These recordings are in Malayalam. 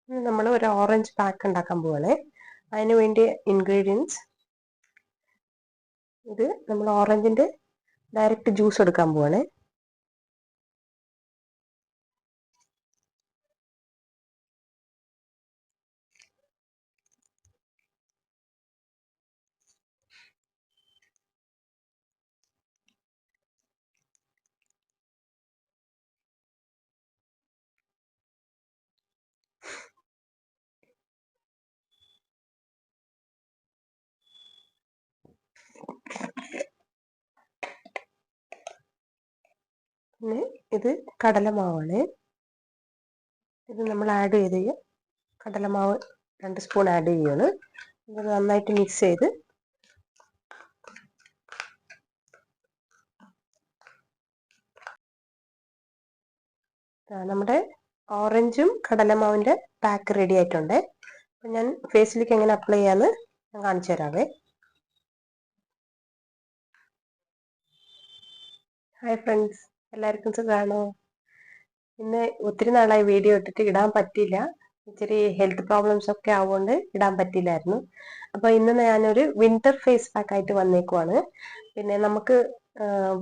നമ്മൾ ഒരു ഓറഞ്ച് പാക്ക് ഉണ്ടാക്കാൻ പോവാണ്. അതിന് വേണ്ടി ഇൻഗ്രീഡിയൻസ് ഇത് നമ്മൾ ഓറഞ്ചിന്റെ ഡയറക്റ്റ് ജ്യൂസ് എടുക്കാൻ പോവാണ്. പിന്നെ ഇത് കടലമാവാണ്. ഇത് നമ്മൾ ആഡ് ചെയ്ത് കടലമാവ് 2 സ്പൂൺ ആഡ് ചെയ്യാണ്. ഇത് നന്നായിട്ട് മിക്സ് ചെയ്ത് നമ്മുടെ ഓറഞ്ചും കടലമാവിൻ്റെ പാക്ക് റെഡി ആയിട്ടുണ്ട്. ഞാൻ ഫേസിലേക്ക് എങ്ങനെ അപ്ലൈ ചെയ്യാന്ന് ഞാൻ കാണിച്ചു തരാവേ. ഹായ് ഫ്രണ്ട്സ്, എല്ലാവർക്കും സുഖമാണോ? ഇന്ന് ഒത്തിരി നാളായി വീഡിയോ ഇട്ടിട്ട് ഇടാൻ പറ്റിയില്ല. ഇച്ചിരി ഹെൽത്ത് പ്രോബ്ലംസ് ഒക്കെ ആവുകൊണ്ട് ഇടാൻ പറ്റിയില്ലായിരുന്നു. അപ്പോൾ ഇന്ന് ഞാനൊരു വിന്റർ ഫേസ് പാക്ക് ആയിട്ട് വന്നേക്കുവാണ്. പിന്നെ നമുക്ക്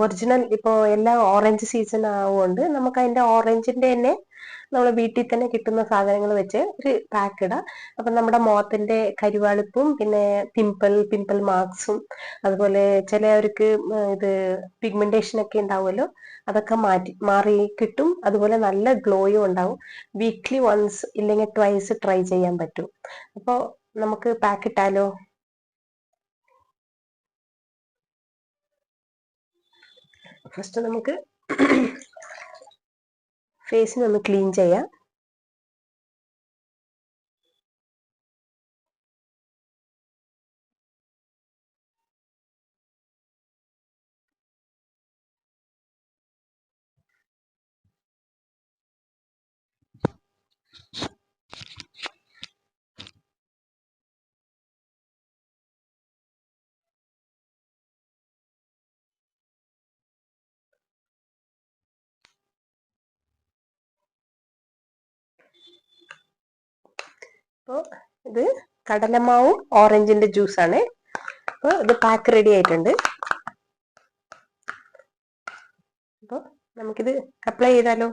ഒറിജിനൽ ഇപ്പോൾ എല്ലാ ഓറഞ്ച് സീസൺ ആവുകൊണ്ട് നമുക്ക് അതിൻ്റെ ഓറഞ്ചിൻ്റെ തന്നെ നമ്മൾ വീട്ടിൽ തന്നെ കിട്ടുന്ന സാധനങ്ങൾ വെച്ച് ഒരു പാക്ക് ഇടാം. അപ്പം നമ്മുടെ മുഖത്തിൻ്റെ കരിവാളിപ്പും പിന്നെ പിമ്പിൾ മാർക്സും അതുപോലെ ചിലവർക്ക് ഇത് പിഗ്മെന്റേഷൻ ഒക്കെ ഉണ്ടാവുമല്ലോ, അതൊക്കെ മാറി കിട്ടും. അതുപോലെ നല്ല ഗ്ലോയും ഉണ്ടാവും. വീക്ക്ലി വൺസ് ഇല്ലെങ്കിൽ ട്വൈസ് ട്രൈ ചെയ്യാൻ പറ്റും. അപ്പോൾ നമുക്ക് പാക്ക് ഇട്ടാലോ? ഫസ്റ്റ് നമുക്ക് ഫേസിനൊന്ന് ക്ലീൻ ചെയ്യാം. അപ്പോൾ ഇത് കടലമാവും ഓറഞ്ചിന്റെ ജ്യൂസാണ്. അപ്പോൾ ഇത് പാക്ക് റെഡി ആയിട്ടുണ്ട്. അപ്പോൾ നമുക്കിത് അപ്ലൈ ചെയ്താലോ?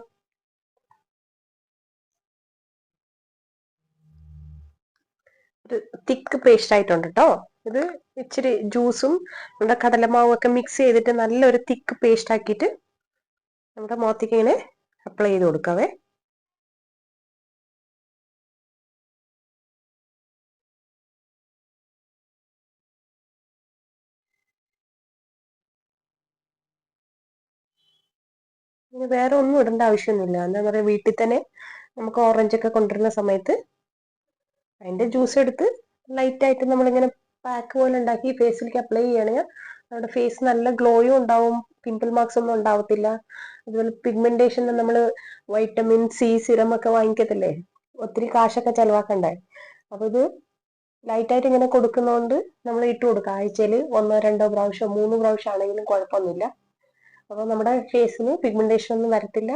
ഒരു തിക്ക് പേസ്റ്റ് ആയിട്ടുണ്ട് കേട്ടോ. ഇത് ഇച്ചിരി ജ്യൂസും നമ്മുടെ കടലമാവും ഒക്കെ മിക്സ് ചെയ്തിട്ട് നല്ലൊരു തിക്ക് പേസ്റ്റ് ആക്കിയിട്ട് നമ്മുടെ മുഖത്തേക്ക് ഇങ്ങനെ അപ്ലൈ ചെയ്ത് കൊടുക്കാവേ. ഇനി വേറെ ഒന്നും ഇടേണ്ട ആവശ്യമൊന്നുമില്ല. എന്താ പറയുക, വീട്ടിൽ തന്നെ നമുക്ക് ഓറഞ്ച് ഒക്കെ കൊണ്ടുവരുന്ന സമയത്ത് അതിന്റെ ജ്യൂസ് എടുത്ത് ലൈറ്റായിട്ട് നമ്മളിങ്ങനെ പാക്ക് പോലെ ഉണ്ടാക്കി ഫേസിലേക്ക് അപ്ലൈ ചെയ്യുകയാണെങ്കിൽ നമ്മുടെ ഫേസ് നല്ല ഗ്ലോയും ഉണ്ടാവും. പിമ്പിൾ മാർക്സ് ഒന്നും ഉണ്ടാവത്തില്ല. അതുപോലെ പിഗ്മെന്റേഷൻ നമ്മൾ വൈറ്റമിൻ സി സിറം ഒക്കെ വാങ്ങിക്കത്തില്ലേ, ഒത്തിരി കാശൊക്കെ ചെലവാക്കണ്ടേ. അപ്പൊ ഇത് ലൈറ്റായിട്ട് ഇങ്ങനെ കൊടുക്കുന്നതുകൊണ്ട് നമ്മൾ ഇട്ട് കൊടുക്കുക. ആഴ്ചയിൽ 1-2 പ്രാവശ്യം 3 പ്രാവശ്യം ആണെങ്കിലും കുഴപ്പമൊന്നുമില്ല. അപ്പോൾ നമ്മുടെ ഫേസിന് പിഗ്മെന്റേഷൻ ഒന്നും വരത്തില്ല.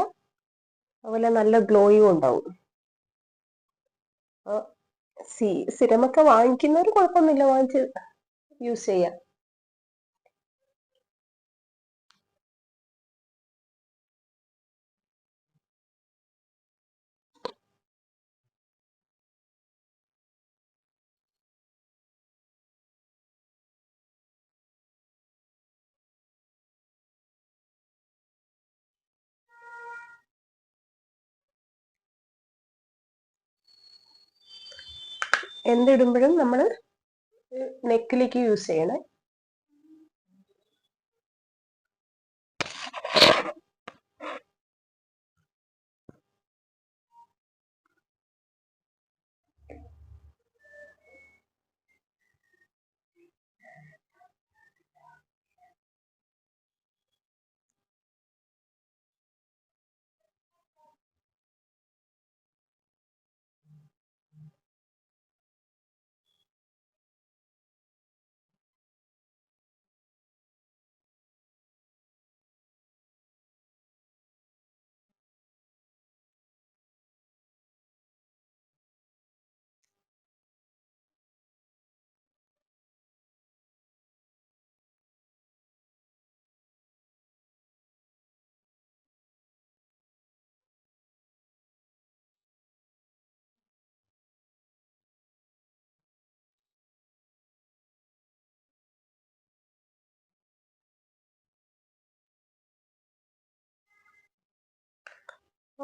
അതുപോലെ നല്ല ഗ്ലോയും ഉണ്ടാവും. സിറമൊക്കെ വാങ്ങിക്കുന്നവർ കുഴപ്പമൊന്നുമില്ല, വാങ്ങിച്ച് യൂസ് ചെയ്യാം. എന്തിടുമ്പോഴും നമ്മൾ നെക്കിലേക്ക് യൂസ് ചെയ്യണേ.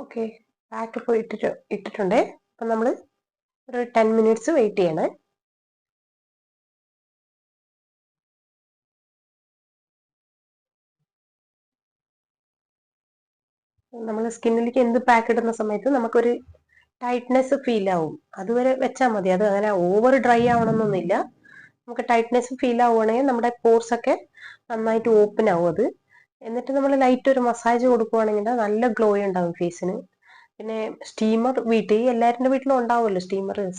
ഓക്കെ, പാക്ക് ഇപ്പോൾ ഇട്ടിട്ടുണ്ട്. അപ്പം നമ്മൾ ഒരു 10 മിനിറ്റ്സ് വെയിറ്റ് ചെയ്യണേ. നമ്മൾ സ്കിന്നിലേക്ക് എന്ത് പാക്ക് ഇടുന്ന സമയത്ത് നമുക്കൊരു ടൈറ്റ്നെസ് ഫീൽ ആവും. അതുവരെ വെച്ചാൽ മതി. അത് അങ്ങനെ ഓവർ ഡ്രൈ ആവണമെന്നൊന്നുമില്ല. നമുക്ക് ടൈറ്റ്നെസ് ഫീൽ ആവുകയാണെങ്കിൽ നമ്മുടെ പോർസ് ഒക്കെ നന്നായിട്ട് ഓപ്പൺ ആവും അത്. എന്നിട്ട് നമ്മൾ ലൈറ്റ് ഒരു മസാജ് കൊടുക്കുവാണെങ്കിൽ നല്ല ഗ്ലോ ഉണ്ടാവും ഫേസിന്. പിന്നെ സ്റ്റീമർ എല്ലാവരുടെ വീട്ടിലും ഉണ്ടാവുമല്ലോ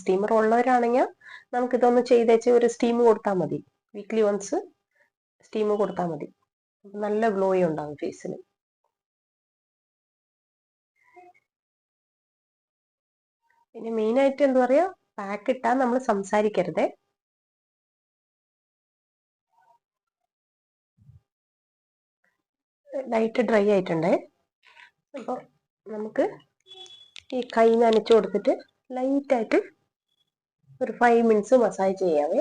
സ്റ്റീമർ ഉള്ളവരാണെങ്കിൽ നമുക്ക് ഇതൊന്ന് ചെയ്തേച്ച് ഒരു സ്റ്റീം കൊടുത്താൽ മതി. വീക്ക്ലി വൺസ് സ്റ്റീം കൊടുത്താൽ മതി. നല്ല ഗ്ലോ ഉണ്ടാവും ഫേസിന്. പിന്നെ മെയിൻ ആയിട്ട് എന്താ പറയാ, പാക്ക് ഇട്ടാൽ നമ്മൾ സംസാരിക്കരുതേ. Light dry ആയിട്ടുണ്ടേ. അപ്പോൾ നമുക്ക് ഈ കൈ നനച്ചു കൊടുത്തിട്ട് ലൈറ്റായിട്ട് ഒരു 5 മിനിറ്റ്സ് മസാജ് ചെയ്യാവേ.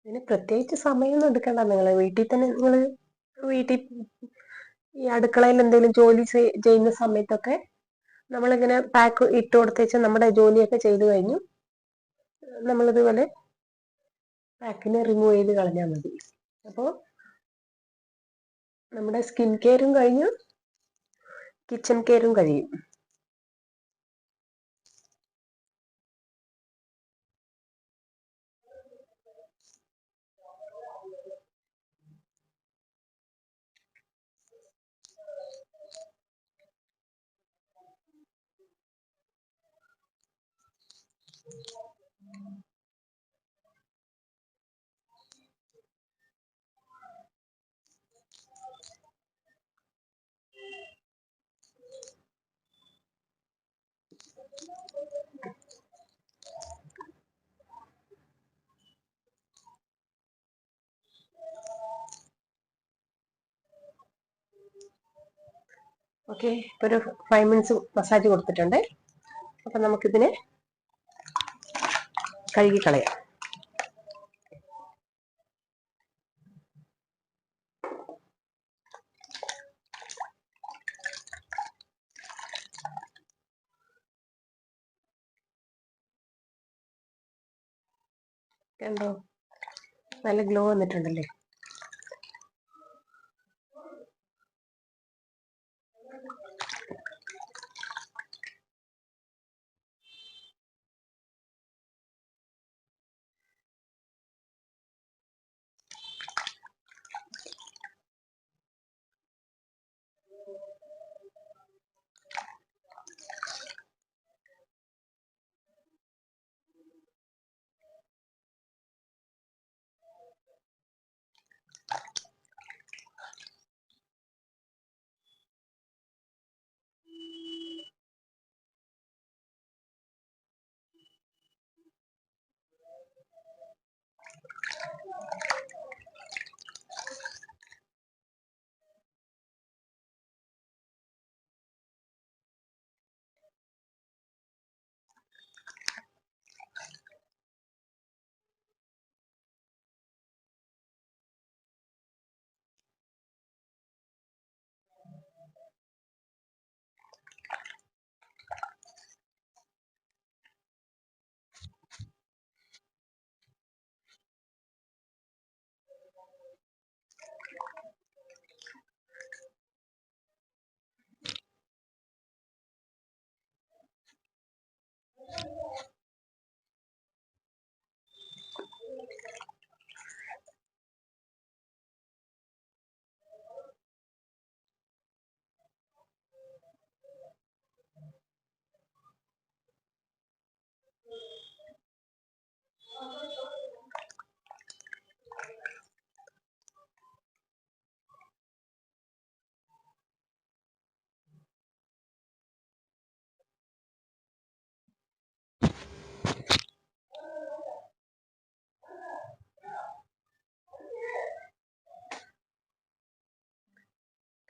ഇതിന് പ്രത്യേകിച്ച് സമയമൊന്നും എടുക്കണ്ട. നിങ്ങൾ വീട്ടിൽ തന്നെ വീട്ടിൽ ഈ അടുക്കളയിൽ എന്തെങ്കിലും ജോലി ചെയ്യുന്ന സമയത്തൊക്കെ നമ്മളിങ്ങനെ പാക്ക് ഇട്ട് കൊടുത്തേച്ച് നമ്മുടെ ജോലിയൊക്കെ ചെയ്തു കഴിഞ്ഞു നമ്മളിതുപോലെ പാക്കിനെ റിമൂവ് ചെയ്ത് കളഞ്ഞാൽ മതി. അപ്പോൾ നമ്മുടെ സ്കിൻ കെയറും കഴിഞ്ഞു, കിച്ചൺ കെയറും കഴിയും. ഓക്കെ, ഇപ്പൊ ഒരു 5 മിനിറ്റ്സ് മസാജ് കൊടുത്തിട്ടുണ്ട്. അപ്പൊ നമുക്കിതിനെ കഴുകിക്കളയാം. കണ്ടോ, നല്ല ഗ്ലോ വന്നിട്ടുണ്ടല്ലേ.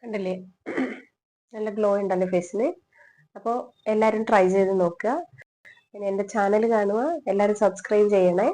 കണ്ടില്ലേ, നല്ല ഗ്ലോ ഉണ്ടല്ലോ ഫേസിന്. അപ്പോൾ എല്ലാവരും ട്രൈ ചെയ്ത് നോക്കുക. പിന്നെ എൻ്റെ ചാനൽ കാണുക, എല്ലാവരും സബ്സ്ക്രൈബ് ചെയ്യണേ.